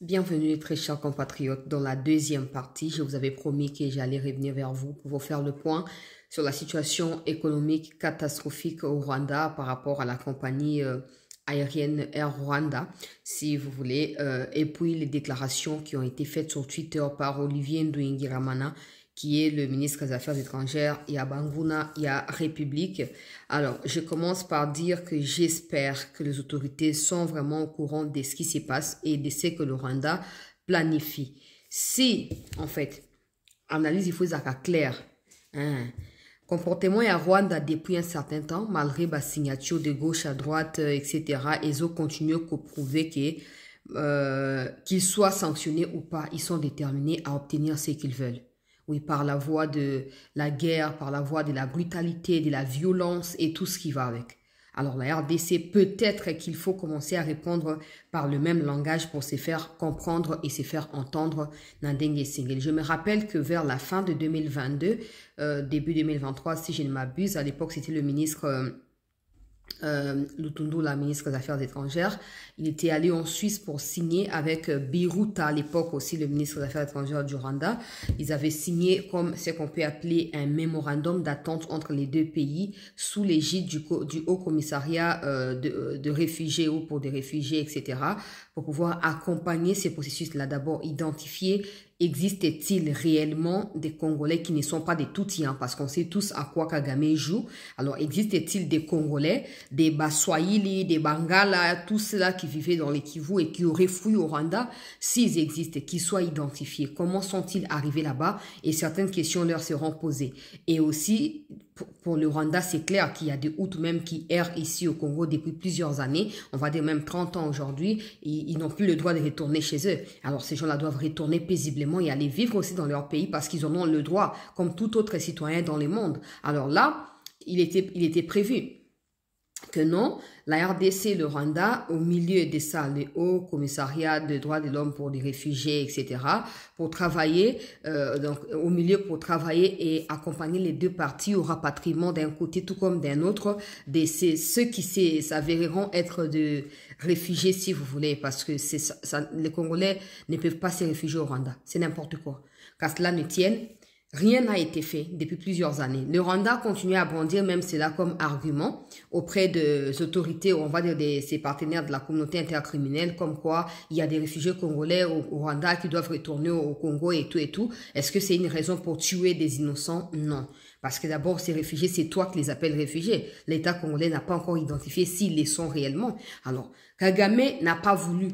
Bienvenue très chers compatriotes. Dans la deuxième partie, je vous avais promis que j'allais revenir vers vous pour vous faire le point sur la situation économique catastrophique au Rwanda par rapport à la compagnie aérienne Air Rwanda, si vous voulez, et puis les déclarations qui ont été faites sur Twitter par Olivier Nduhungirehe, qui est le ministre des Affaires étrangères. Il y a Banguna, il y a République. Alors, je commence par dire que j'espère que les autorités sont vraiment au courant de ce qui se passe et de ce que le Rwanda planifie. Si, en fait, analyse, il faut être clair. Comportement à Rwanda depuis un certain temps, malgré la signature de gauche à droite, etc., ils ont continué à prouver que qu'ils soient sanctionnés ou pas, ils sont déterminés à obtenir ce qu'ils veulent. Oui, par la voie de la guerre, par la voie de la brutalité, de la violence et tout ce qui va avec. Alors la RDC, peut-être qu'il faut commencer à répondre par le même langage pour se faire comprendre et se faire entendre dans Dengue Singel. Je me rappelle que vers la fin de 2022, début 2023, si je ne m'abuse, à l'époque c'était le ministre Lutundu, la ministre des Affaires étrangères, il était allé en Suisse pour signer avec Biruta, à l'époque aussi le ministre des Affaires étrangères du Rwanda. Ils avaient signé comme ce qu'on peut appeler un mémorandum d'attente entre les deux pays sous l'égide du Haut Commissariat de réfugiés ou pour des réfugiés, etc. pour pouvoir accompagner ces processus-là. D'abord, identifier existe-t-il réellement des Congolais qui ne sont pas des Tutsis, parce qu'on sait tous à quoi Kagame joue. Alors, existe-t-il des Congolais, des Baswahili, des Bangala, tous ceux-là qui vivaient dans les Kivu et qui auraient fui au Rwanda? S'ils existent, qu'ils soient identifiés. Comment sont-ils arrivés là-bas? Et certaines questions leur seront posées. Et aussi, pour le Rwanda, c'est clair qu'il y a des Hutus même qui errent ici au Congo depuis plusieurs années, on va dire même 30 ans aujourd'hui, ils n'ont plus le droit de retourner chez eux. Alors ces gens-là doivent retourner paisiblement et aller vivre aussi dans leur pays parce qu'ils en ont le droit, comme tout autre citoyen dans le monde. Alors là, il était prévu que non, la RDC, le Rwanda, au milieu de ça, le Haut Commissariat des droits de l'homme pour les réfugiés, etc., pour travailler, donc au milieu pour travailler et accompagner les deux parties au rapatriement d'un côté tout comme d'un autre, de ceux qui s'avéreront être de réfugiés, si vous voulez, parce que les Congolais ne peuvent pas se réfugier au Rwanda. C'est n'importe quoi. Qu'à cela ne tienne, rien n'a été fait depuis plusieurs années. Le Rwanda continue à brandir même cela comme argument auprès des autorités, on va dire de ses partenaires de la communauté intercriminelle, comme quoi il y a des réfugiés congolais au Rwanda qui doivent retourner au Congo et tout et tout. Est-ce que c'est une raison pour tuer des innocents? Non. Parce que d'abord, ces réfugiés, c'est toi qui les appelles réfugiés. L'État congolais n'a pas encore identifié s'ils les sont réellement. Alors, Kagame n'a pas voulu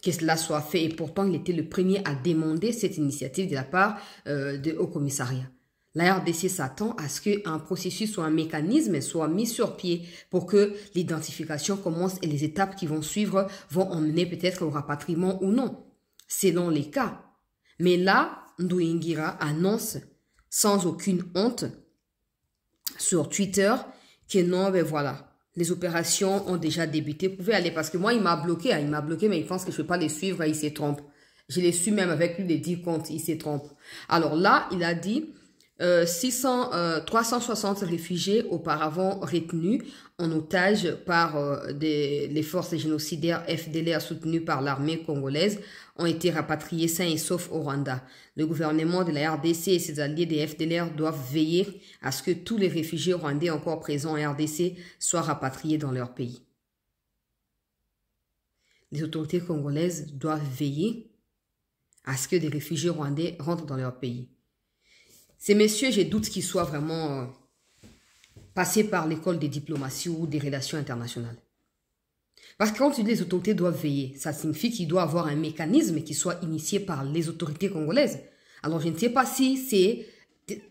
que cela soit fait et pourtant il était le premier à demander cette initiative de la part du Haut Commissariat. La RDC s'attend à ce qu'un processus ou un mécanisme soit mis sur pied pour que l'identification commence et les étapes qui vont suivre vont emmener peut-être au rapatriement ou non, selon les cas. Mais là, Nduhungirehe annonce sans aucune honte sur Twitter que non, ben voilà, les opérations ont déjà débuté. Vous pouvez aller parce que moi, il m'a bloqué, mais il pense que je ne vais pas les suivre, il se trompe. Je les suis même avec plus de 10 comptes, il se trompe. Alors là, il a dit 360 réfugiés auparavant retenus en otage par les forces génocidaires FDLR soutenues par l'armée congolaise ont été rapatriés sains et saufs au Rwanda. Le gouvernement de la RDC et ses alliés des FDLR doivent veiller à ce que tous les réfugiés rwandais encore présents en RDC soient rapatriés dans leur pays. Les autorités congolaises doivent veiller à ce que des réfugiés rwandais rentrent dans leur pays. Ces messieurs, j'ai doute qu'ils soient vraiment passés par l'école des diplomaties ou des relations internationales. Parce que quand tu dis les autorités doivent veiller, ça signifie qu'il doit y avoir un mécanisme qui soit initié par les autorités congolaises. Alors, je ne sais pas si c'est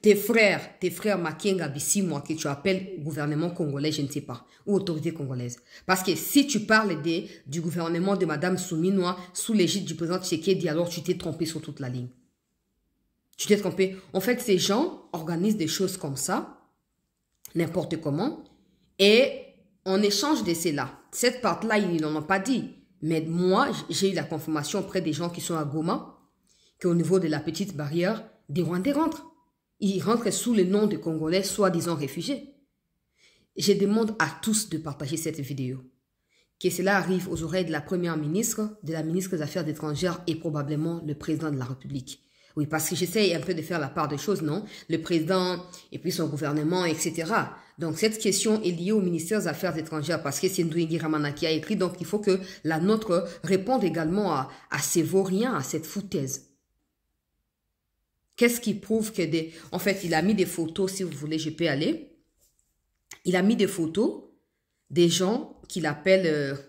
tes frères Makenga Bisimwa que tu appelles gouvernement congolais, je ne sais pas, ou autorité congolaise. Parce que si tu parles du gouvernement de Madame Souminwa sous l'égide du président Tshisekedi, alors tu t'es trompé sur toute la ligne. Tu t'es trompé. En fait, ces gens organisent des choses comme ça, n'importe comment, et en échange de cela, cette part-là, ils n'en ont pas dit. Mais moi, j'ai eu la confirmation auprès des gens qui sont à Goma, qu'au niveau de la petite barrière, des Rwandais rentrent. Ils rentrent sous le nom de Congolais, soi-disant réfugiés. Je demande à tous de partager cette vidéo. que cela arrive aux oreilles de la première ministre, de la ministre des Affaires étrangères et probablement le président de la République. Oui, parce que j'essaie un peu de faire la part des choses, non? Le président et puis son gouvernement, etc. Donc, cette question est liée au ministère des Affaires étrangères parce que c'est Ndouingui Ramana qui a écrit. Donc, il faut que la nôtre réponde également à ces vauriens, à cette foutaise. Qu'est-ce qui prouve que des... En fait, il a mis des photos, si vous voulez, je peux y aller. Il a mis des photos des gens qu'il appelle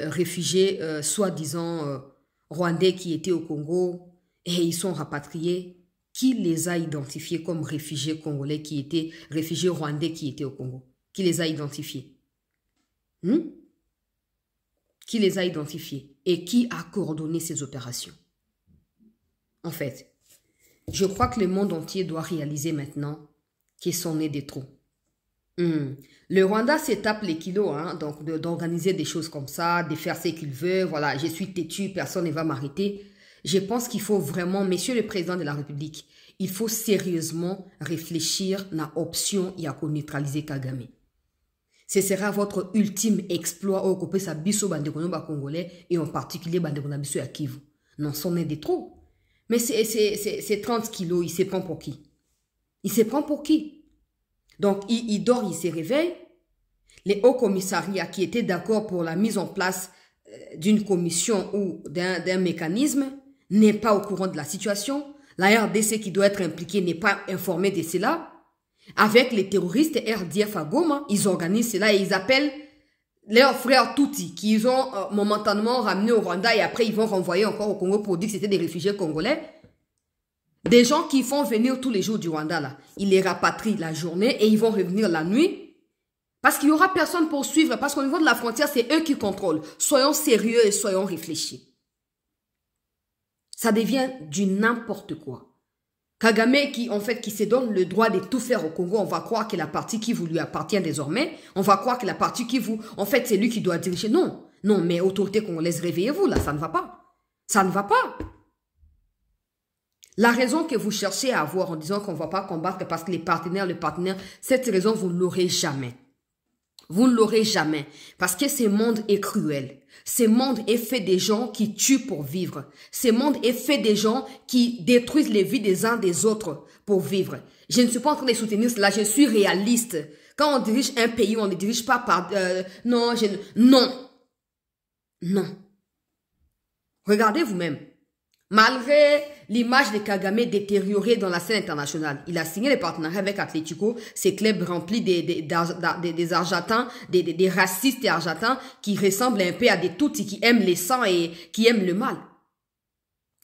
réfugiés, soi-disant rwandais qui étaient au Congo et ils sont rapatriés. Qui les a identifiés comme réfugiés congolais qui étaient, réfugiés rwandais qui étaient au Congo? Qui les a identifiés? Qui les a identifiés? Et qui a coordonné ces opérations? En fait, je crois que le monde entier doit réaliser maintenant qu'ils sont nés des trous. Le Rwanda s'étape les kilos, hein, donc d'organiser des choses comme ça, de faire ce qu'il veut. Voilà, je suis têtu, personne ne va m'arrêter. Je pense qu'il faut vraiment, Monsieur le Président de la République, il faut sérieusement réfléchir à l'option et à neutraliser Kagame. Ce sera votre ultime exploit au copé sa biso bandekonoba congolais et en particulier bandekonabiso à Kivu. Non, c'en est des trop. Mais c'est 30 kilos, il se prend pour qui? Il se prend pour qui? Donc, il dort, il se réveille. Les hauts commissariats qui étaient d'accord pour la mise en place d'une commission ou d'un mécanisme n'est pas au courant de la situation. La RDC qui doit être impliquée n'est pas informée de cela. Avec les terroristes RDF à Goma, ils organisent cela et ils appellent leurs frères Tutsi qu'ils ont momentanément ramenés au Rwanda et après ils vont renvoyer encore au Congo pour dire que c'était des réfugiés congolais. Des gens qui font venir tous les jours du Rwanda, là, ils les rapatrient la journée et ils vont revenir la nuit. Parce qu'il n'y aura personne pour suivre, parce qu'au niveau de la frontière, c'est eux qui contrôlent. Soyons sérieux et soyons réfléchis. Ça devient du n'importe quoi. Kagame qui se donne le droit de tout faire au Congo, on va croire que la partie Kivu lui appartient désormais. On va croire que la partie Kivu, en fait, c'est lui qui doit diriger. Non, non, mais autorité congolaise, réveillez-vous, là, ça ne va pas. Ça ne va pas. La raison que vous cherchez à avoir en disant qu'on ne va pas combattre parce que le partenaire, cette raison, vous ne l'aurez jamais. Vous ne l'aurez jamais. Parce que ce monde est cruel. Ce monde est fait des gens qui tuent pour vivre. Ce monde est fait des gens qui détruisent les vies des uns des autres pour vivre. Je ne suis pas en train de soutenir cela. Je suis réaliste. Quand on dirige un pays, on ne dirige pas par... non. Regardez vous-même. Malgré l'image de Kagame détériorée dans la scène internationale, il a signé les partenariats avec Atlético, ces clubs remplis des Argentins, des racistes et Argentins qui ressemblent un peu à des Tutsis qui aiment les sangs et qui aiment le mal.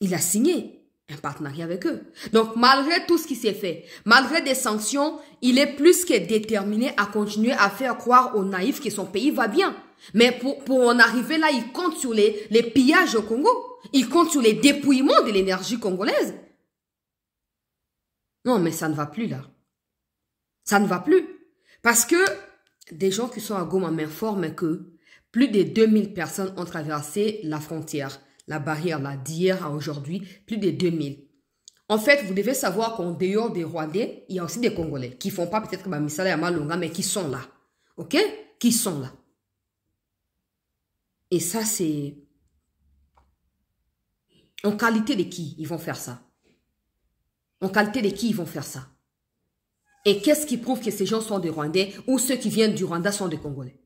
Il a signé un partenariat avec eux. Donc, malgré tout ce qui s'est fait, malgré des sanctions, il est plus que déterminé à continuer à faire croire aux naïfs que son pays va bien. Mais pour en arriver là, il compte sur les pillages au Congo. Il compte sur les dépouillements de l'énergie congolaise. Non, mais ça ne va plus là. Ça ne va plus. Parce que des gens qui sont à Goma m'informent que plus de 2000 personnes ont traversé la frontière, la barrière là, d'hier à aujourd'hui, plus de 2000. En fait, vous devez savoir qu'en dehors des Rwandais, il y a aussi des Congolais qui font pas peut-être comme Misala et Malonga, mais qui sont là. Ok? Qui sont là. Et ça, c'est... En qualité de qui ils vont faire ça? En qualité de qui ils vont faire ça? Et qu'est-ce qui prouve que ces gens sont des Rwandais ou ceux qui viennent du Rwanda sont des Congolais?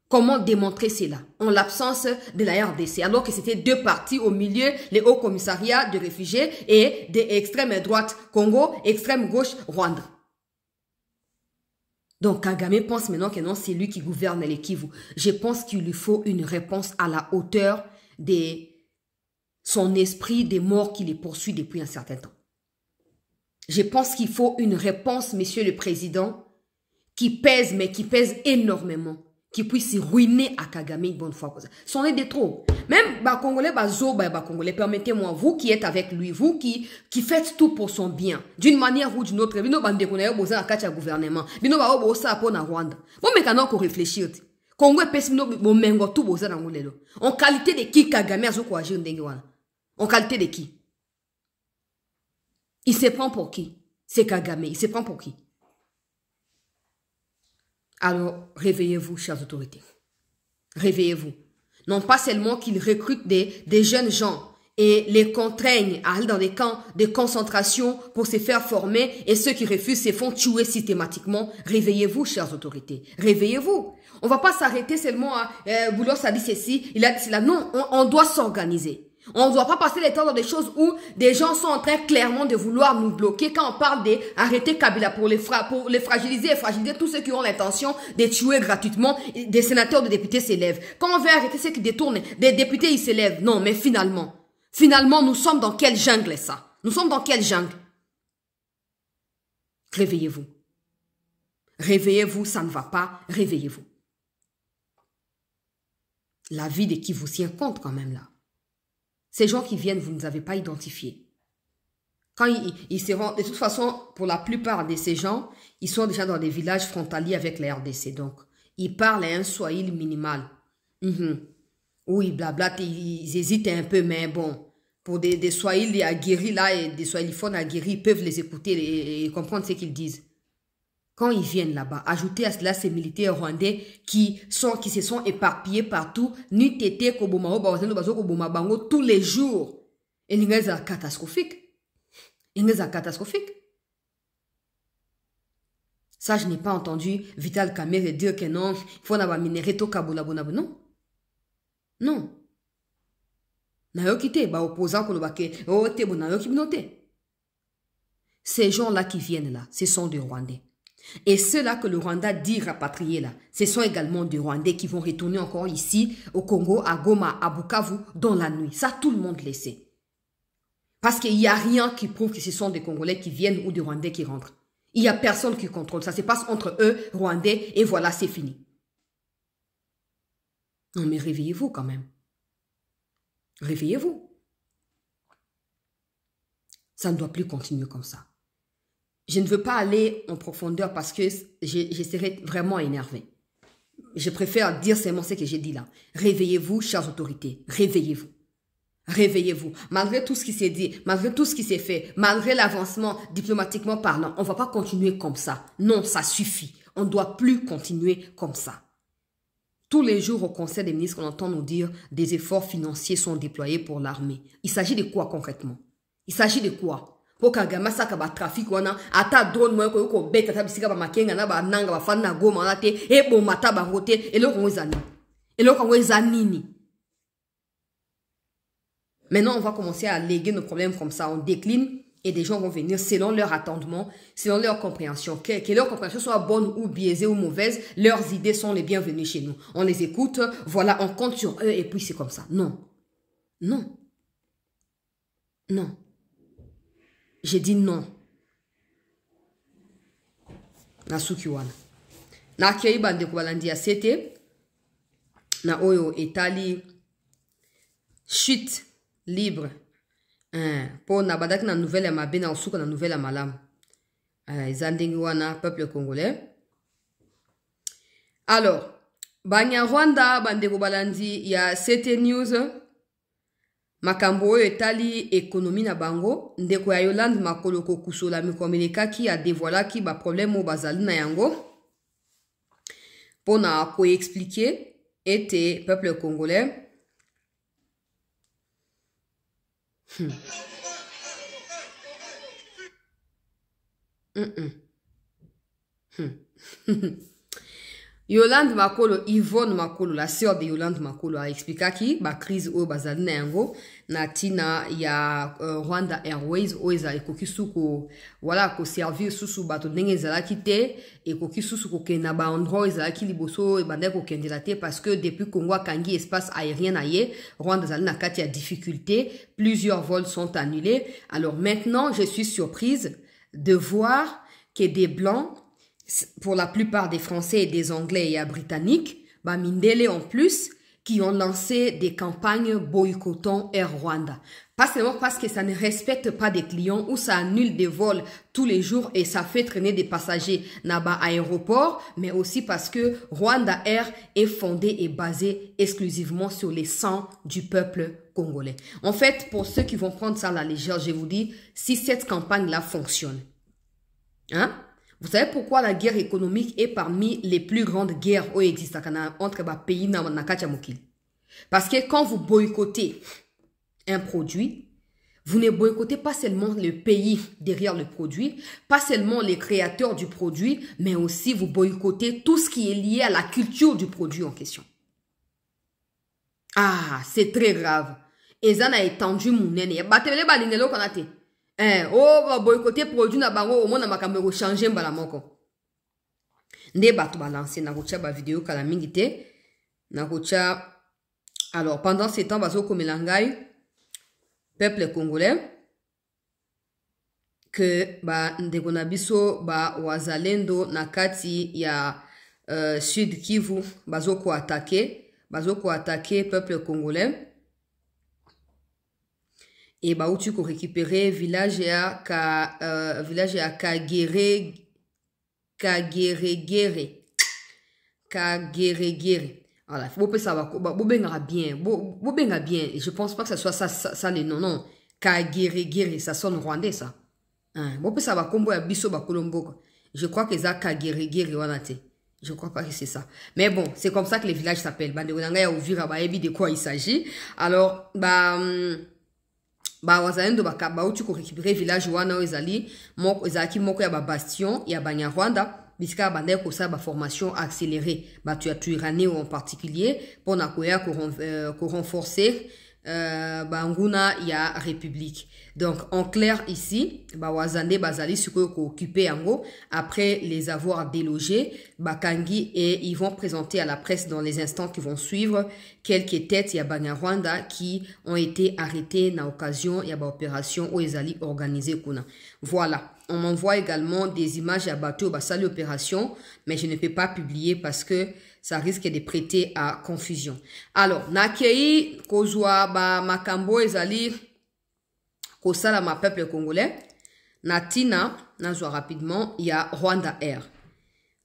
Comment démontrer cela en l'absence de la RDC alors que c'était deux partis au milieu, les hauts commissariats de réfugiés et des extrêmes droite Congo, extrême gauche Rwanda? Donc Kagame pense maintenant que non, c'est lui qui gouverne les Kivu. Je pense qu'il lui faut une réponse à la hauteur de son esprit des morts qui les poursuit depuis un certain temps. Je pense qu'il faut une réponse, Monsieur le Président, qui pèse, mais qui pèse énormément, qui puisse ruiner à Kagame une bonne fois. C'en est de trop. Même Congolais, Congolais, permettez-moi, vous qui êtes avec lui, vous qui faites tout pour son bien, d'une manière ou d'une autre, vous avez gouvernement, vous avez réfléchir. Congo est pessimiste, en qualité de qui Kagame a quoi agir en qualité de qui? Il se prend pour qui? C'est Kagame, il se prend pour qui? Alors, réveillez-vous, chères autorités. Réveillez-vous. Non pas seulement qu'ils recrutent des jeunes gens et les contraignent à aller dans des camps de concentration pour se faire former et ceux qui refusent se font tuer systématiquement. Réveillez-vous, chères autorités. Réveillez-vous. On va pas s'arrêter seulement à Boulos a dit ceci, il a dit cela. Non, on doit s'organiser. On ne doit pas passer le temps dans des choses où des gens sont en train clairement de vouloir nous bloquer quand on parle d'arrêter Kabila pour les fragiliser et fragiliser tous ceux qui ont l'intention de tuer gratuitement. Des sénateurs, des députés s'élèvent. Quand on veut arrêter ceux qui détournent, des députés ils s'élèvent. Non, mais finalement, nous sommes dans quelle jungle ça? Nous sommes dans quelle jungle? Réveillez-vous. Réveillez-vous, ça ne va pas. Réveillez-vous. La vie de qui vous tient compte quand même là. Ces gens qui viennent, vous ne les avez pas identifiés. Quand ils seront, de toute façon, pour la plupart de ces gens, ils sont déjà dans des villages frontaliers avec la RDC. Donc, ils parlent un swahili minimal. Oui, blabla, ils hésitent un peu, mais bon, pour des swahili aguerris là et des swahiliphones aguerris, ils peuvent les écouter et comprendre ce qu'ils disent. Quand ils viennent là-bas, ajoutez à cela ces militaires rwandais qui se sont éparpillés partout, ni tété kobomao bazeno bazo koboma bango tous les jours. Et l'ingénieur est catastrophique. Catastrophique. Ça, je n'ai pas entendu Vital Kamerhe dire que non, il faut avoir minéré to kabola bonabo. Non. Non. Nayokite, ba opposant kolobake, oh te bonayoki binote. Ces gens-là qui viennent là, ce sont des Rwandais. Et ceux-là que le Rwanda dit rapatrier là, ce sont également des Rwandais qui vont retourner encore ici, au Congo, à Goma, à Bukavu, dans la nuit. Ça, tout le monde le sait. Parce qu'il n'y a rien qui prouve que ce sont des Congolais qui viennent ou des Rwandais qui rentrent. Il n'y a personne qui contrôle. Ça se passe entre eux, Rwandais, et voilà, c'est fini. Non, mais réveillez-vous quand même. Réveillez-vous. Ça ne doit plus continuer comme ça. Je ne veux pas aller en profondeur parce que je serais vraiment énervé. Je préfère dire seulement ce que j'ai dit là. Réveillez-vous, chères autorités. Réveillez-vous. Réveillez-vous. Malgré tout ce qui s'est dit, malgré tout ce qui s'est fait, malgré l'avancement diplomatiquement parlant, on ne va pas continuer comme ça. Non, ça suffit. On ne doit plus continuer comme ça. Tous les jours au Conseil des ministres, on entend nous dire des efforts financiers sont déployés pour l'armée. Il s'agit de quoi concrètement? Il s'agit de quoi? Pour Kagame saka ba trafic wana ata drone mo ko beta ta bisika ba makenga na ba nanga ba fana goma na te e bo mata ba rote e lo kongo zanini. Maintenant on va commencer à léguer nos problèmes comme ça, on décline et des gens vont venir selon leur attendement, selon leur compréhension. Que leur compréhension soit bonne ou biaisée ou mauvaise, leurs idées sont les bienvenues chez nous. On les écoute, voilà, on compte sur eux et puis c'est comme ça. Non. Non. Non. J'ai dit non. Nasuki wana. Na kei bande kubalandi ya sete. Na oyo etali chute libre. Pour na badak na nouvelle ya mabe na osuka na nouvelle ya malam. Ezandengi wana peuple congolais. Alors, banya Rwanda bande kubalandi ya sete news. Makambo oyo etali ekonomi na bango, ndeko ya Yolande Makolo kokusola mikomelekaki a dévoilaki ba problème o bazali na yango. Pona ko expliquer ete peuple congolais. Yolande Makolo, Yvonne Makolo, la sœur de Yolande Makolo, a expliqué qui ba crise au bazali na yango na tina ya Rwanda Airways oeza ekoki suko voilà ko servir susu bato ndenge ezalaki te ekoki susu ko kena ba endroit ezalaki liboso e banda ko kendela te parce que depuis Congo akangi espace aérien aye Rwanda zali na kati ya difficulté, plusieurs vols sont annulés. Alors maintenant, je suis surprise de voir que des blancs, pour la plupart des Français et des Anglais et Britanniques, bah Mindele en plus, qui ont lancé des campagnes boycottant Air Rwanda. Pas seulement parce que ça ne respecte pas des clients ou ça annule des vols tous les jours et ça fait traîner des passagers là-bas à l'aéroport, mais aussi parce que Rwanda Air est fondé et basé exclusivement sur les sangs du peuple congolais. En fait, pour ceux qui vont prendre ça à la légère, je vous dis, si cette campagne-là fonctionne, hein? Vous savez pourquoi la guerre économique est parmi les plus grandes guerres qui existent entre les pays dans. Parce que quand vous boycottez un produit, vous ne boycottez pas seulement le pays derrière le produit, pas seulement les créateurs du produit, mais aussi vous boycottez tout ce qui est lié à la culture du produit en question. Ah, c'est très grave. Et ça a étendu mon nez. Boycotter produit na bango au monde makambo changer mbala moko. Nde bato balancer na kocha ba vidéo kala mingi te. Na kocha. Alors pendant ces temps bazo komelangai peuple congolais que ba ndeko na biso ba wazalendo na kati ya Sud Kivu bazo ko attaquer peuple congolais. Et bah où tu peux récupérer village à Kageregere. Voilà, faut pas savoir bien. Je pense pas que ça soit ça les noms non. Kageregere, ça sonne rwandais ça. Hein, faut pas savoir combo ya biso ba kolombo. Je crois que ça Kageregere wanate. Je crois pas que c'est ça. Mais bon, c'est comme ça que les villages s'appellent. Bande Oulanga ya Uvira ba ebi de quoi il s'agit. Alors wazalendo bakaba uti ko récupérer village wana ezali moko ezaki moko ya ba bastion ya Banyarwanda bisika bande ko sa ba formation accélérée tu as Tuirane en particulier pour na koya ko renforcer nguna ya république. Donc en clair ici wazande bazali suko ko occuper yango après les avoir délogés bakangi et ils vont présenter à la presse dans les instants qui vont suivre quelques têtes ya Banyarwanda qui ont été arrêtés na occasion ya ba opération ou ezali organisé kuna. Voilà, on m'envoie également des images à bateau basali opération mais je ne peux pas publier parce que ça risque de prêter à confusion. Alors nakei kozwa ba makambo ezali kosala ma peuple congolais natina nazwa rapidement il y a Rwanda Air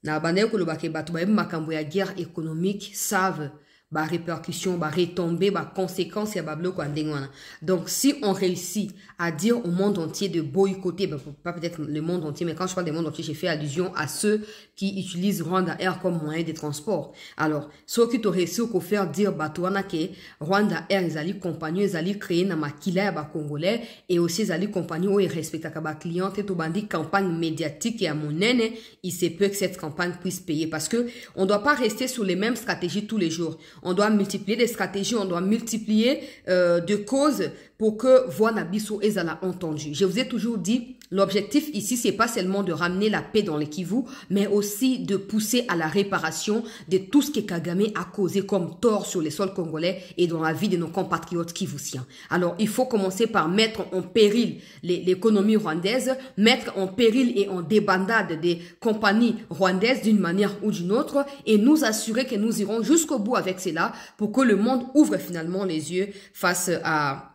na bande ko lobake bato ba makambo ya guerre économique savent ba répercussions, ba retombées, ba conséquences ya ba bloko andengwana. Donc si on réussit à dire au monde entier de boycotter, pas peut-être le monde entier, mais quand je parle du monde entier, j'ai fait allusion à ceux qui utilisent Rwanda Air comme moyen de transport. Alors, ceux qui t'ont réussi à faire dire batouana que Rwanda Air ils compagnie, ils allaient créer na makila ya ba congolais et aussi ils allaient compagnie où ils respectent ba client et tout bandi campagne médiatique et à monene, il se peut que cette campagne puisse payer parce que on doit pas rester sur les mêmes stratégies tous les jours. On doit multiplier des stratégies, on doit multiplier de causes pour que Voix-Nabiso Ezala entendu. Je vous ai toujours dit, l'objectif ici, c'est pas seulement de ramener la paix dans le Kivu, mais aussi de pousser à la réparation de tout ce que Kagame a causé comme tort sur les sols congolais et dans la vie de nos compatriotes kivusiens. Alors, il faut commencer par mettre en péril l'économie rwandaise, mettre en péril et en débandade des compagnies rwandaises d'une manière ou d'une autre et nous assurer que nous irons jusqu'au bout avec cela pour que le monde ouvre finalement les yeux face à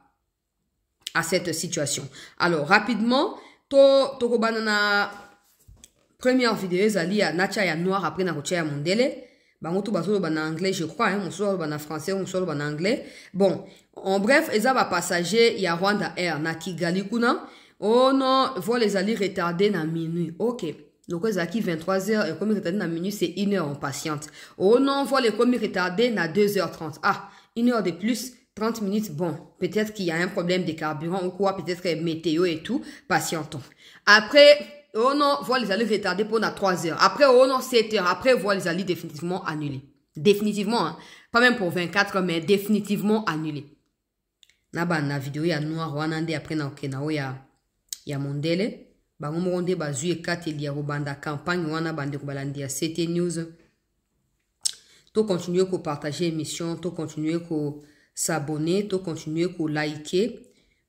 cette situation. Alors, rapidement, to banana première vidéo, zali ya nacha ya noir après na rocha ya mondele. Bango to basolo ban anglais, je crois, hein, mon solo ban français, mon solo ban anglais. Bon, en bref, eza ba passager ya Rwanda Air na Kigali kuna. Oh non, vol les ali retardés na minuit. OK. Donc, ezaki 23h et comme retardé na minuit, c'est 1 heure en patiente. Oh non, vol les comme retardé na 2h30. Ah, 1 heure de plus. 30 minutes, bon, peut-être qu'il y a un problème de carburant ou quoi, peut-être que météo et tout, patientons. Après, oh non, voir les allées retardées pour 3 heures. Après, oh non, 7 heures. Après, voir les allées définitivement annulées. Définitivement, hein. Pas même pour 24 heures, mais définitivement annulées. Naba na vidéo ya noir, wanande après na okenao ya mondele. Bango moronde bazue kateli ya robanda campagne, wana bande kubalandi ya CT News. To continuer ko partager émission, to continuer ko s'abonner, to continuer à liker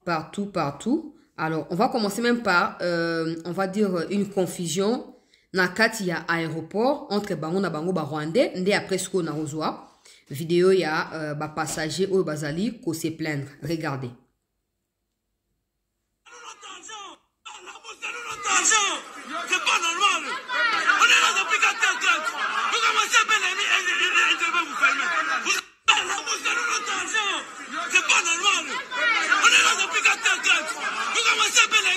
partout. Alors, on va commencer même par, on va dire, une confusion. Nakati ya aéroport entre bango na bango ba rwandais, nde après ce qu'on a ozwa. Vidéo ya ba passager au bazali ko se plaindre. Regardez. C'est pas normal. On est là depuis 4 ans. Vous commencez à peine vous fermer. C'est pas normal. On est là depuis 4 ans. Vous commencez à peine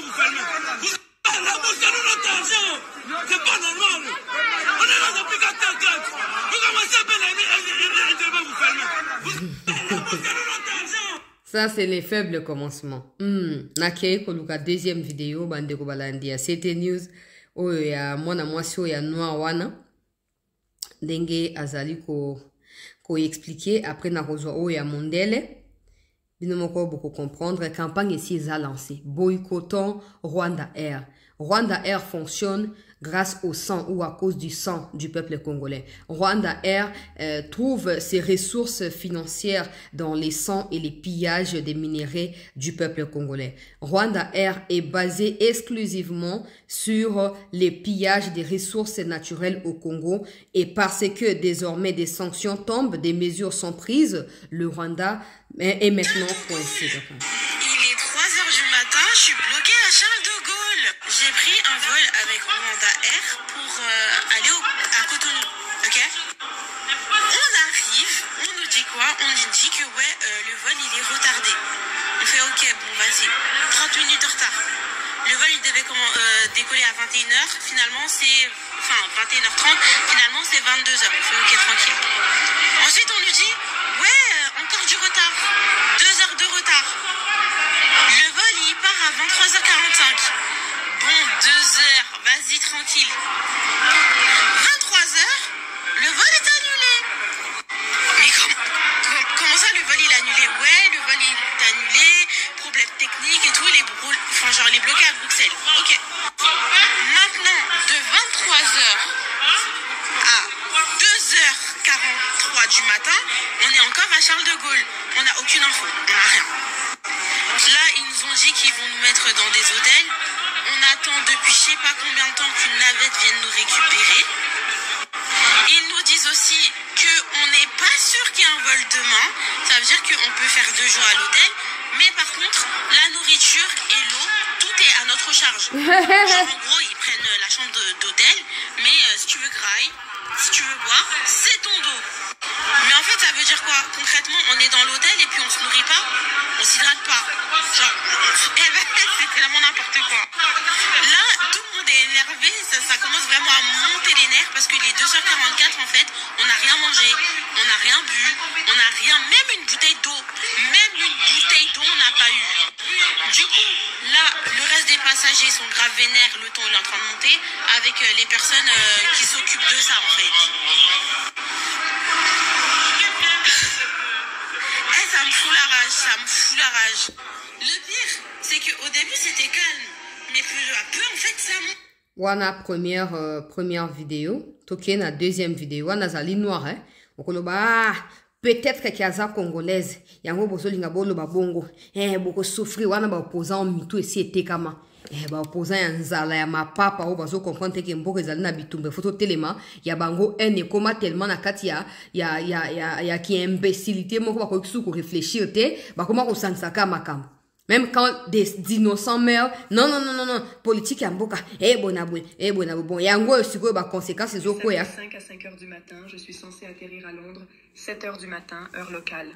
vous fermer. Vous la bourse de notre Ça, c'est les faibles commencements. Nakei koluka deuxième vidéo, bandeko balandia. C'était news. Oyo ya mwana mwasi oyo ya noir wana. Denge azali ko expliquer. Après, na kozwa oyo ya mondele. Bino moko beaucoup comprendre. Campagne ici est lancée. Boycottant Rwanda Air. Rwanda Air fonctionne grâce au sang ou à cause du sang du peuple congolais. Rwanda Air trouve ses ressources financières dans les sangs et les pillages des minéraux du peuple congolais. Rwanda Air est basé exclusivement sur les pillages des ressources naturelles au Congo et parce que désormais des sanctions tombent, des mesures sont prises, le Rwanda est maintenant coincé. Il est 3 h du matin, je suis bloquée à Charles de Gaulle. J'ai pris un vol avec Rwanda Air pour aller à Cotonou, ok? On arrive, on nous dit quoi? On nous dit que ouais, le vol il est retardé. On fait ok, bon vas-y, 30 minutes de retard. Le vol il devait décoller à 21 h, finalement c'est... Enfin, 21 h 30, finalement c'est 22 h. On fait ok, tranquille. Ensuite on nous dit, ouais, encore du retard, 2 heures de retard. Le vol il part à 23 h 45. Bon, 2 heures, vas-y, tranquille. 23 h, le vol est annulé. Mais comment ça, le vol il est annulé? Ouais, le vol il est annulé, problème technique et tout, il est bloqué à Bruxelles. Ok. Maintenant, de 23 h à 2 h 43 du matin, on est encore à Charles de Gaulle. On n'a aucune info, on n'a rien. Là, ils nous ont dit qu'ils vont nous mettre dans des hôtels. On attend depuis je sais pas combien de temps qu'une navette vienne nous récupérer. Ils nous disent aussi qu'on n'est pas sûr qu'il y ait un vol demain. Ça veut dire qu'on peut faire 2 jours à l'hôtel. Mais par contre, la nourriture et l'eau, tout est à notre charge. Genre en gros, ils prennent la chambre d'hôtel. Mais si tu veux graille, si tu veux boire, c'est ton dos. Mais en fait, ça veut dire quoi? Concrètement, on est dans l'hôtel et puis on se nourrit pas, on s'hydrate pas. Genre, c'est vraiment n'importe quoi. Là, tout le monde est énervé, ça commence vraiment à monter les nerfs parce que les 2 h 44, en fait, on n'a rien mangé, on n'a rien bu, on n'a rien, même une bouteille d'eau, on n'a pas eu. Du coup, là, le reste des passagers sont grave vénères, le ton il est en train de monter, avec les personnes qui s'occupent de ça, en fait. Ça me fout la rage. Le pire, c'est qu'au début, c'était calme. Mais peu à peu, en fait, ça monte. Wana première vidéo. Toké na deuxième vidéo. Wana zali noir, hein. Okoloba, peut-être qu'il y a congolaise. Yango bozo linga bolo babongo. Boko souffrir. Wana ba opposant mitu esi ete kama. Ba opposant ya nzala ya mapapa. O bazo comprendre que mboko ezali na bitumbe. Photo telema. Ya bango ene koma tellement na kati ya ki imbécilité. Moko bako kisu ko réfléchir te. Bakoma ko sansaka makam. Même quand des innocents meurent, non, politique ya mboka, bon, yango siko ba conséquences zo ko ya. 5 à 5 h du matin, je suis censé atterrir à Londres, 7 h du matin, heure locale.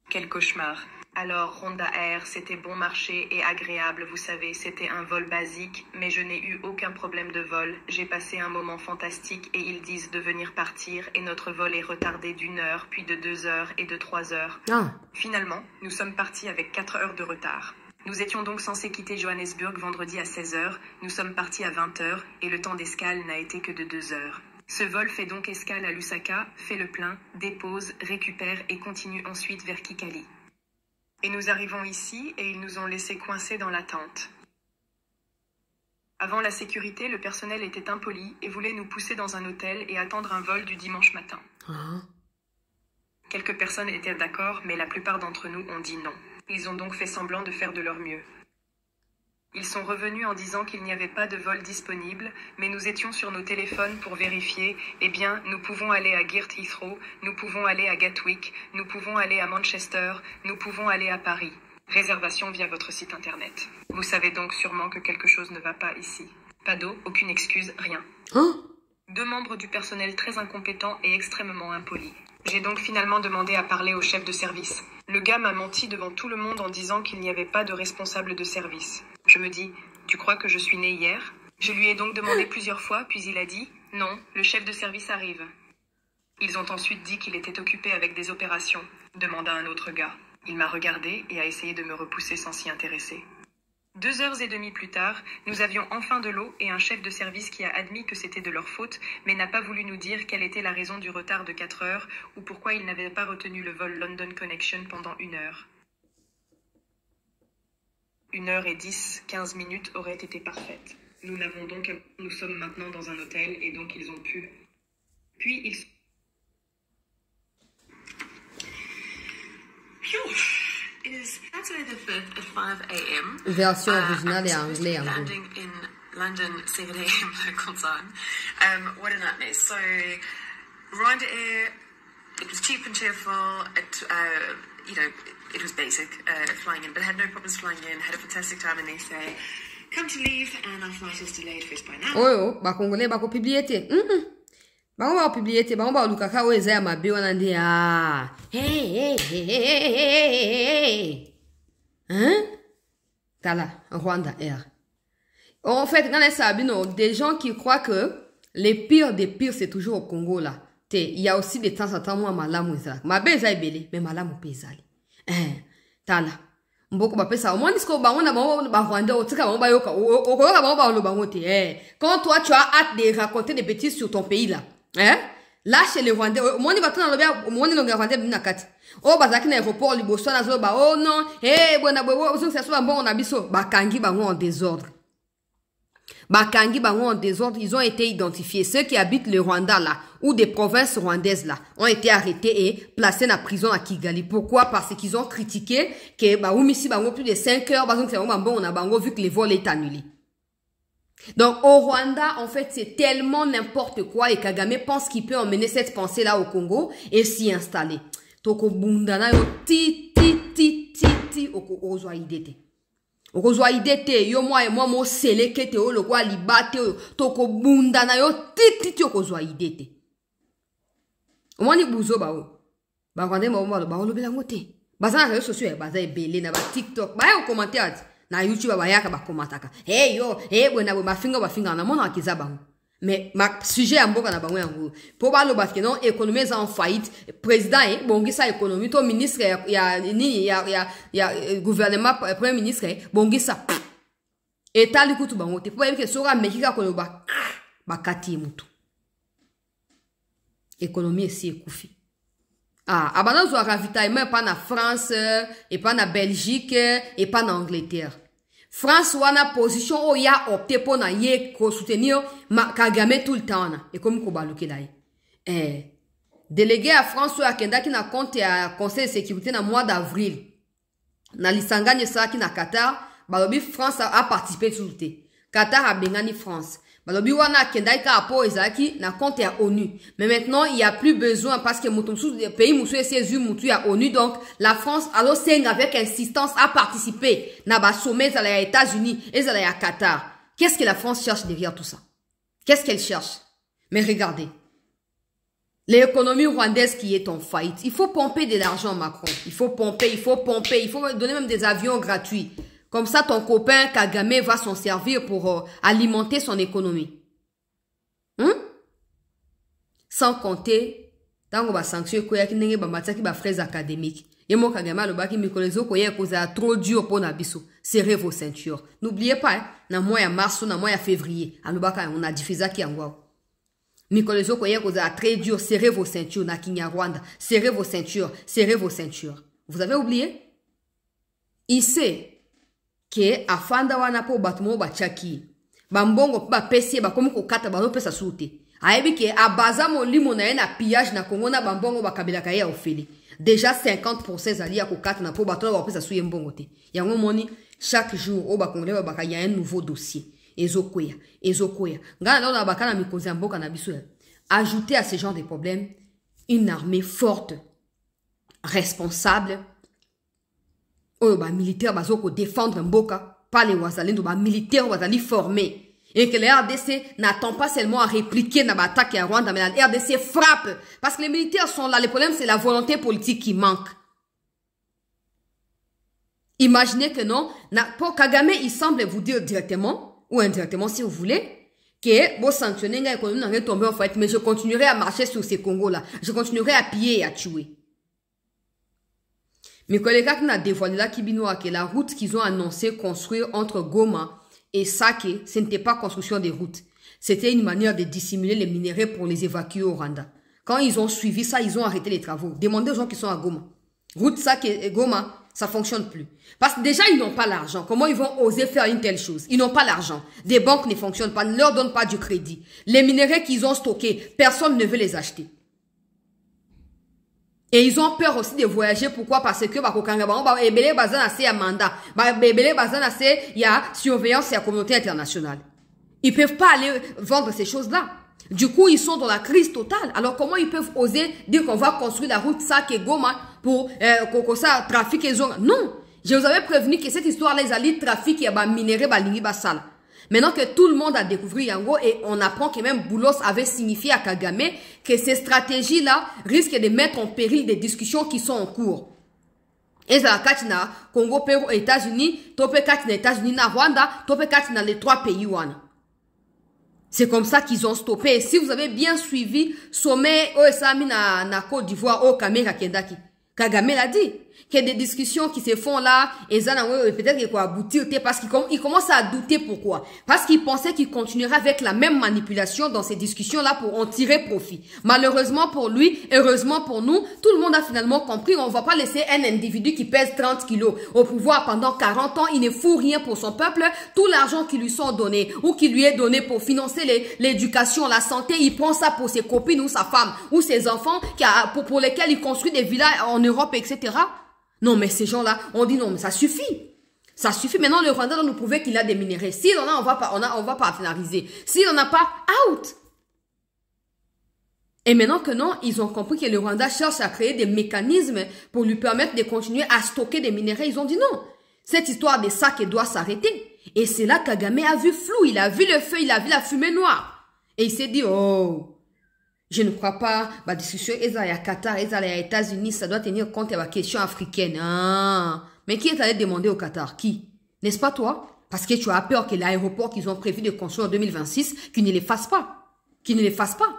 Quel cauchemar. Alors, Rwanda Air, c'était bon marché et agréable, vous savez, c'était un vol basique, mais je n'ai eu aucun problème de vol. J'ai passé un moment fantastique et ils disent de venir partir et notre vol est retardé d'1 heure, puis de 2 heures et de 3 heures. Finalement, nous sommes partis avec 4 heures de retard. Nous étions donc censés quitter Johannesburg vendredi à 16 h, nous sommes partis à 20 h et le temps d'escale n'a été que de 2 heures. Ce vol fait donc escale à Lusaka, fait le plein, dépose, récupère et continue ensuite vers Kigali. Et nous arrivons ici et ils nous ont laissés coincés dans l'attente. Avant la sécurité, le personnel était impoli et voulait nous pousser dans un hôtel et attendre un vol du dimanche matin. Quelques personnes étaient d'accord, mais la plupart d'entre nous ont dit non. Ils ont donc fait semblant de faire de leur mieux. Ils sont revenus en disant qu'il n'y avait pas de vol disponible, mais nous étions sur nos téléphones pour vérifier. Eh bien, nous pouvons aller à Geert Heathrow, nous pouvons aller à Gatwick, nous pouvons aller à Manchester, nous pouvons aller à Paris. Réservation via votre site internet. Vous savez donc sûrement que quelque chose ne va pas ici. Pas d'eau, aucune excuse, rien. 2 membres du personnel très incompétents et extrêmement impolis. J'ai donc finalement demandé à parler au chef de service. Le gars m'a menti devant tout le monde en disant qu'il n'y avait pas de responsable de service. Je me dis, tu crois que je suis né hier? Je lui ai donc demandé plusieurs fois, puis il a dit, non, le chef de service arrive. Ils ont ensuite dit qu'il était occupé avec des opérations, demanda un autre gars. Il m'a regardé et a essayé de me repousser sans s'y intéresser. 2h30 plus tard, nous avions enfin de l'eau et un chef de service qui a admis que c'était de leur faute, mais n'a pas voulu nous dire quelle était la raison du retard de 4 heures ou pourquoi il n'avait pas retenu le vol London Connection pendant 1 heure. 1h10, 15 minutes auraient été parfaites. Nous sommes maintenant dans un hôtel et donc ils ont pu. Puis ils... It is Saturday the 5th at 5 a.m. Version originale et anglais. Landing in London 7 a.m. local time. What a nightmare. So, Ryanair Air, it was cheap and cheerful. It was basic flying in, but had no problems flying in. Had a fantastic time, and they say, come to leave, and our flight is delayed first by now. Oh, ba Congolais ba ko publier. Ba on publier, ba on ba lukaka o eza ma be wanande ah. Hey. Hein? Tala, Rwanda Air. En fait, dans les sabino, des gens qui croient que les pires des pires, c'est toujours au Congo, là. Il y a aussi des temps en temps, moi, malamu ezala. Ma beza ebele, mais malamu pezali. Tala. Mboko ba pesa. Moi, nisko ba on ba Rwanda, o tika ba yoka, o koyoka ba lo bango te. Quand toi, tu as hâte de raconter des bêtises sur ton pays, là. Là, chez les Rwandais, moi, ni batona lobia, moi, ni longa Rwandais binakati. Oh, bazaki na aéroport, liboso na zo ba, oh non, bona bobo, ozo se soit bon, on a biso, bakangi bango en désordre. Bakangi bango en désordre, ils ont été identifiés. Ceux qui habitent le Rwanda là, ou des provinces rwandaises là, ont été arrêtés et placés dans la prison à Kigali. Pourquoi? Parce qu'ils ont critiqué que, bah, oumisi bango plus de 5 heures, parce que c'est bon, on a bango vu que les vols est annulé. Donc, au Rwanda, en fait, c'est tellement n'importe quoi et Kagame pense qu'il peut emmener cette pensée là au Congo et s'y installer. Toko bundana yo ti, oko idete. Okozwa idete, yo moi mo selekete o lo kwa libate o toko bundana yo ti okozwa idete. Omoni buzo ba o. Ba kwande mo ba o lobela ngote. Bazana réseaux sociaux baza ebele na ba TikTok. Ba yo commenter na YouTube ba yaka ba komataka. Hey yo, bona ba finga na mona akiza ba. Mais ma sujet à mboka na bango yango pour ba lo parce que non économie en faillite président bongi sa économie to ministre ya gouvernement premier ministre bongi sa état likutu bango te pour que sora mekika ko ba kati mutu économie si ekufi abana zo ravitaillement pas na France et pas na Belgique et pas na Angleterre. France wana position o ya opté pour na ye ko soutenir Kagame tout le temps na et comme ko baluki là délégué à France a kenda ki na compte à conseil de sécurité na mois d'avril na lisanganye ça ki na Qatar balobi France a participé tout le Qatar a bengani France balobi wana kenda ka apo ezaki na compte à ONU mais maintenant il y a plus besoin parce que mutumsu pays musu essayu mutu à ONU donc la France alors c'est avec insistance à participer na ba sommet à les États-Unis et à la Qatar. Qu'est-ce que la France cherche derrière tout ça? Qu'est-ce qu'elle cherche? Mais regardez. L'économie rwandaise qui est en faillite. Il faut pomper de l'argent, Macron. Il faut pomper. Il faut donner même des avions gratuits. Comme ça, ton copain Kagame va s'en servir pour alimenter son économie. Sans compter, dans les sanctions, il y a des fraises académiques. Et moi, Kagame, le baki mikolezo, il y a trop dur pour Nabiso. Serrez vos ceintures. N'oubliez pas, dans le mois de mars ou dans le mois de février, on a diffusé qui en voit. Mikolezo, il y a très dur. Serrez vos ceintures, na Kinyarwanda. Serrez vos ceintures. Serrez vos ceintures. Vous avez oublié? Il sait que afanda wana po batmo bachaki bambongo ba pesi ba komi ko kata ba no pesa sute ayebi ke abaza molimo na na pillage na Congo na bambongo ba kabila kaya ofeli déjà 50% zali ya ko kata na po bato ba pesa suye mbongo te yango moni chaque jour o ba congolais ba kaya un nouveau dossier ezokoya ngana na bakana mikonzi mboka na biso ajouter à ce genre de problèmes une armée forte responsable. Oh, bah, militaire, bah, zoko défendre Mboka, pas les Wazalendo, bah, militaire, Wazali formé. Et que les RDC n'attend pas seulement à répliquer dans l'attaque à Rwanda, mais la RDC frappe. Parce que les militaires sont là. Le problème, c'est la volonté politique qui manque. Imaginez que non, pour Kagame, il semble vous dire directement, ou indirectement si vous voulez, que bon sanctionner nga économie n'aurait tombé en fait, mais je continuerai à marcher sur ces Congos-là. Je continuerai à piller et à tuer. Mes collègues qui ont dévoilé là, que la route qu'ils ont annoncé construire entre Goma et Sake, ce n'était pas construction des routes. C'était une manière de dissimuler les minéraux pour les évacuer au Rwanda. Quand ils ont suivi ça, ils ont arrêté les travaux. Demandez aux gens qui sont à Goma. Route Sake et Goma, ça fonctionne plus. Parce que déjà, ils n'ont pas l'argent. Comment ils vont oser faire une telle chose? Ils n'ont pas l'argent. Des banques ne fonctionnent pas, ne leur donnent pas du crédit. Les minéraux qu'ils ont stockés, personne ne veut les acheter. Et ils ont peur aussi de voyager. Pourquoi? Parce que il y a surveillance et la communauté internationale. Ils peuvent pas aller vendre ces choses-là. Du coup, ils sont dans la crise totale. Alors, comment ils peuvent oser dire qu'on va construire la route Sake et Goma pour que ça trafique les gens? Non. Je vous avais prévenu que cette histoire-là, ils allaient trafiquer et minérer balingi basala. Maintenant que tout le monde a découvert Yango et on apprend que même Boulos avait signifié à Kagame que ces stratégies-là risquent de mettre en péril des discussions qui sont en cours. Et ça, Katina, Congo, Pérou, États-Unis, Topé Katina, États-Unis, na Rwanda, Topé Katina, les 3 pays wana. C'est comme ça qu'ils ont stoppé. Et si vous avez bien suivi, sommet, Osami na Côte d'Ivoire, au Kamera Kendaki. Kagame l'a dit. Qu'il y a des discussions qui se font là, et ça, peut-être qu'il va aboutir, parce qu'il commence à douter pourquoi. Parce qu'il pensait qu'il continuerait avec la même manipulation dans ces discussions-là pour en tirer profit. Malheureusement pour lui, heureusement pour nous, tout le monde a finalement compris, on ne va pas laisser un individu qui pèse 30 kilos au pouvoir pendant 40 ans, il ne fout rien pour son peuple, tout l'argent qui lui sont donnés, ou qui lui est donné pour financer l'éducation, la santé, il prend ça pour ses copines ou sa femme, ou ses enfants, pour lesquels il construit des villas en Europe, etc. Non, mais ces gens-là, on dit non, mais ça suffit. Ça suffit. Maintenant, le Rwanda doit nous prouver qu'il a des minéraux. S'il en a, on va partenariser. S'il n'en a pas, out. Et maintenant que non, ils ont compris que le Rwanda cherche à créer des mécanismes pour lui permettre de continuer à stocker des minéraux. Ils ont dit non. Cette histoire des sacs doit s'arrêter. Et c'est là que Kagame a vu flou. Il a vu le feu, il a vu la fumée noire. Et il s'est dit, oh, je ne crois pas, la discussion est à Qatar, est à États-Unis, ça doit tenir compte de la question africaine. Ah. Mais qui est allé demander au Qatar? Qui? N'est-ce pas toi? Parce que tu as peur que l'aéroport qu'ils ont prévu de construire en 2026, qu'ils ne les fassent pas. Qu'ils ne les fassent pas.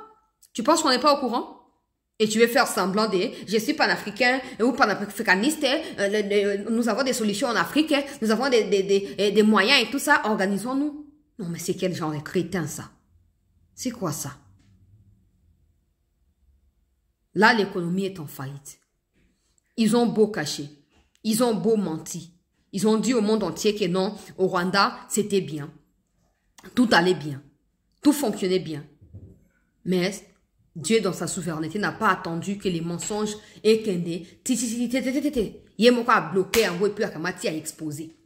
Tu penses qu'on n'est pas au courant? Et tu veux faire semblant de, je suis panafricain ou panafricaniste, nous avons des solutions en Afrique, nous avons des moyens et tout ça, organisons-nous. Non, mais c'est quel genre de crétin ça? C'est quoi ça? Là, l'économie est en faillite. Ils ont beau cacher. Ils ont beau mentir. Ils ont dit au monde entier que non, au Rwanda, c'était bien. Tout allait bien. Tout fonctionnait bien. Mais Dieu, dans sa souveraineté, n'a pas attendu que les mensonges aient qu'un Yémoka a bloqué un et puis Akamati a exposé.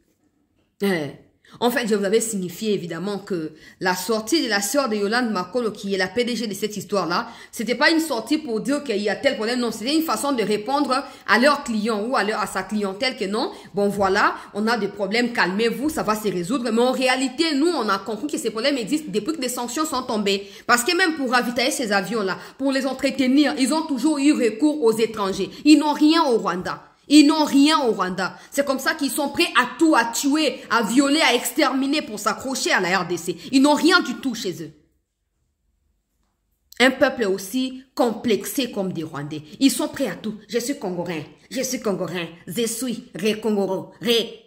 En fait, je vous avais signifié évidemment que la sortie de la sœur de Yolande Makolo, qui est la PDG de cette histoire-là, c'était pas une sortie pour dire qu'il y a tel problème, non, c'était une façon de répondre à leurs clients ou à sa clientèle que non, bon voilà, on a des problèmes, calmez-vous, ça va se résoudre. Mais en réalité, nous, on a compris que ces problèmes existent depuis que des sanctions sont tombées. Parce que même pour ravitailler ces avions-là, pour les entretenir, ils ont toujours eu recours aux étrangers. Ils n'ont rien au Rwanda. Ils n'ont rien au Rwanda. C'est comme ça qu'ils sont prêts à tout, à tuer, à violer, à exterminer pour s'accrocher à la RDC. Ils n'ont rien du tout chez eux. Un peuple aussi complexé comme des Rwandais. Ils sont prêts à tout. Je suis Congolais. Je suis Congolais. Je suis Ré-Congoro. Ré.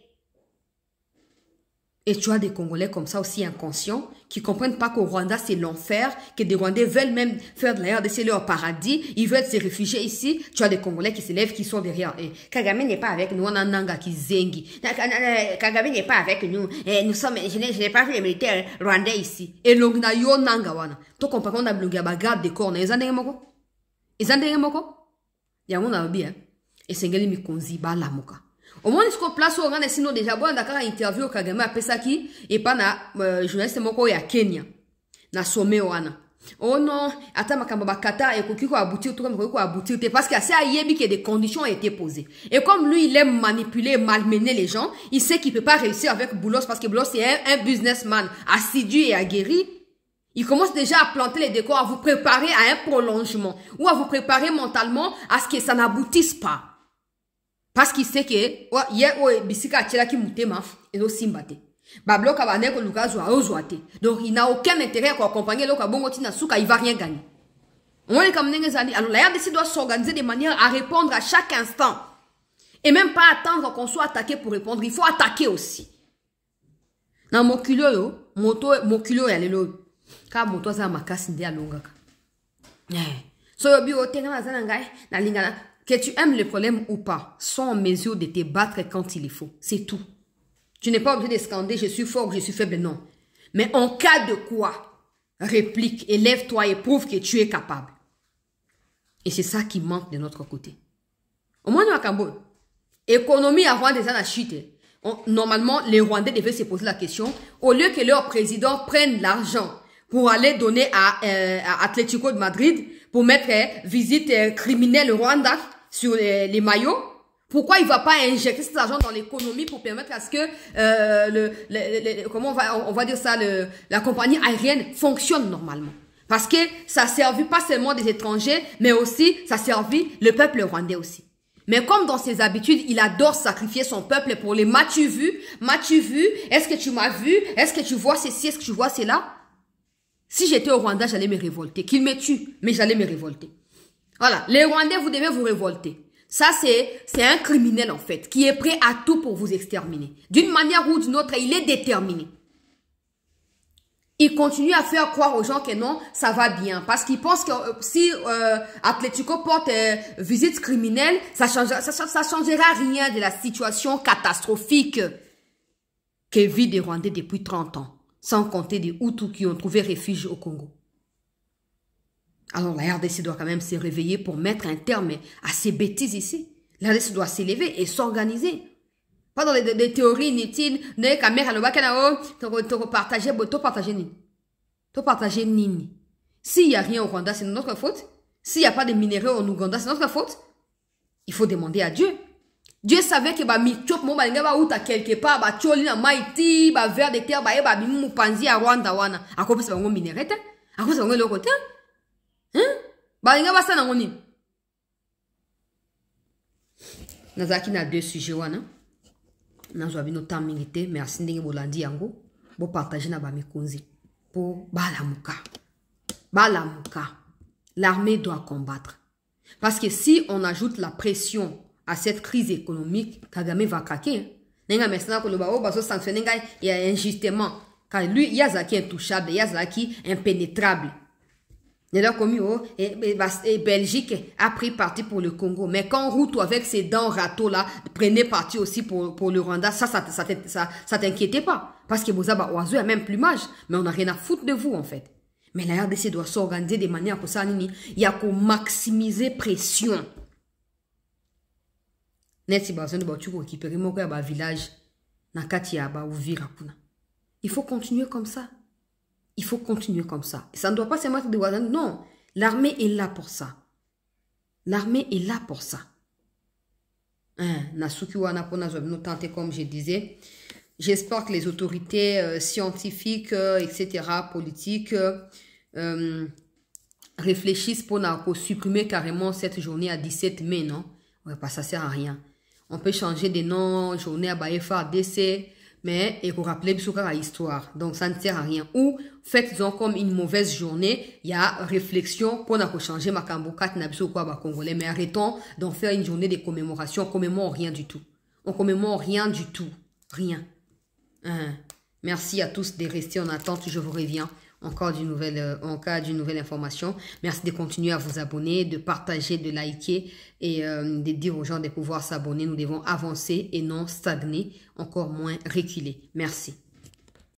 Et tu as des Congolais comme ça aussi inconscients qui comprennent pas qu'au Rwanda c'est l'enfer, que des Rwandais veulent même faire de la RDC leur paradis, ils veulent se réfugier ici. Tu as des Congolais qui se lèvent, qui sont derrière. Et Kagame n'est pas avec nous, on a Nanga qui zengi. Kagame n'est pas avec nous. Et nous sommes, je n'ai pas vu les militaires rwandais ici. Et l'ongna yo Nanga wana. To comprends qu'on a bloqué à garde des corps. Ils en ont moko. Ils en ont moko. Yango na bien. Et sengeli mi konzi ba la moka. Au moins, est-ce qu'on place au Rwanda, sinon déjà, bon, d'accord, interview au Kagame à Pesaki, et pas na, journaliste moko ya Kenya, na sommet wana. Oh non, attends, ma Qatar, et qu'on a abouti, tout comme qu'on a abouti, parce qu'il y a Yebi que des conditions ont été posées. Et comme lui, il aime manipuler, malmener les gens, il sait qu'il peut pas réussir avec Boulos, parce que Boulos, c'est un businessman assidu et aguerri. Il commence déjà à planter les décors, à vous préparer à un prolongement, ou à vous préparer mentalement à ce que ça n'aboutisse pas. Parce qu'il sait que, hier, bisika atira ki mutema, et aussi mbate. Donc, il n'a aucun intérêt à accompagner le Kabongotina Souka, il va rien gagner. Alors, la RDC doit s'organiser de manière à répondre à chaque instant. Et même pas attendre qu'on soit attaqué pour répondre. Il faut attaquer aussi. Dans mon culot, mon culot, il y a car mon toit, ça m'a cassé de longa. Que tu aimes le problème ou pas, sois en mesure de te battre quand il le faut. C'est tout. Tu n'es pas obligé de scander, je suis fort, je suis faible, non. Mais en cas de quoi, réplique, élève-toi et prouve que tu es capable. Et c'est ça qui manque de notre côté. Au moins, nous, à Cambodge, économie avant des années à chute. Normalement, les Rwandais devaient se poser la question, au lieu que leur président prenne l'argent pour aller donner à Atlético de Madrid, pour mettre visite criminelle au Rwanda sur les maillots, pourquoi il va pas injecter cet argent dans l'économie pour permettre à ce que comment on va dire ça, la compagnie aérienne fonctionne normalement? Parce que ça servi pas seulement des étrangers, mais aussi ça servi le peuple rwandais aussi. Mais comme dans ses habitudes, il adore sacrifier son peuple pour les m'as-tu vu? M'as-tu vu? Est-ce que tu m'as vu? Est-ce que tu vois ceci? Est-ce que tu vois cela? Si j'étais au Rwanda, j'allais me révolter. Qu'il me tue, mais j'allais me révolter. Voilà. Les Rwandais, vous devez vous révolter. Ça, c'est un criminel, en fait, qui est prêt à tout pour vous exterminer. D'une manière ou d'une autre, il est déterminé. Il continue à faire croire aux gens que non, ça va bien. Parce qu'il pense que si Atlético porte visite criminelle, ça changera rien de la situation catastrophique que vit des Rwandais depuis 30 ans. Sans compter des Hutus qui ont trouvé refuge au Congo. Alors la RDC doit quand même se réveiller pour mettre un terme à ces bêtises ici. La RDC doit s'élever et s'organiser. Pas dans des théories inutiles, ne caméra le bakana partager nini. To partager nini. S'il n'y a rien au Rwanda, c'est notre faute. S'il n'y a pas de minéraux en Ouganda, c'est notre faute. Il faut demander à Dieu. Dieu savait que ba mitop mo ba ngaba uta quelque part ba choli na maiti ba vers de terre ba e ba bimu panzi à Rwanda wana akopesa bango minerete akopesa bango le côté ba ngaba sana ngoni nazaki na deux sujets wana nazo bino temps milité merci ndenge bolandi yango bo partager na ba mikonzi pour balamuka l'armée doit combattre parce que si on ajoute la pression à cette crise économique, Kagame va craquer. Nenga maintenant que le bao baso sanctionner il y a injustement car lui Yazaki intouchable, Yazaki impénétrable. N'est-ce comme et Belgique a pris parti pour le Congo, mais quand Ruto avec ses dents râteaux là prenait parti aussi pour le Rwanda, ça t'inquiétait pas parce que Bozaba Oazo a même plumage, mais on n'a rien à foutre de vous en fait. Mais la RDC doit s'organiser de manière pour ça il y a qu'à maximiser pression. Il faut continuer comme ça. Il faut continuer comme ça. Ça ne doit pas se mettre de voisins. Non. L'armée est là pour ça. L'armée est là pour ça. Comme je disais, j'espère que les autorités scientifiques, etc., politiques, réfléchissent pour supprimer carrément cette journée à 17 mai, non? Ouais, pas ça sert à rien. On peut changer des noms, journée à FARDC, mais il faut rappeler l'histoire. Donc ça ne sert à rien. Ou faites-en comme une mauvaise journée, il y a réflexion pour changer ma cambokat n'abso quoi congolais, mais arrêtons d'en faire une journée de commémoration. On commémore rien du tout. On commémore rien du tout. Rien. Merci à tous de rester en attente, je vous reviens. Encore en cas d'une nouvelle information. Merci de continuer à vous abonner, de partager, de liker et de dire aux gens de pouvoir s'abonner. Nous devons avancer et non stagner, encore moins reculer. Merci.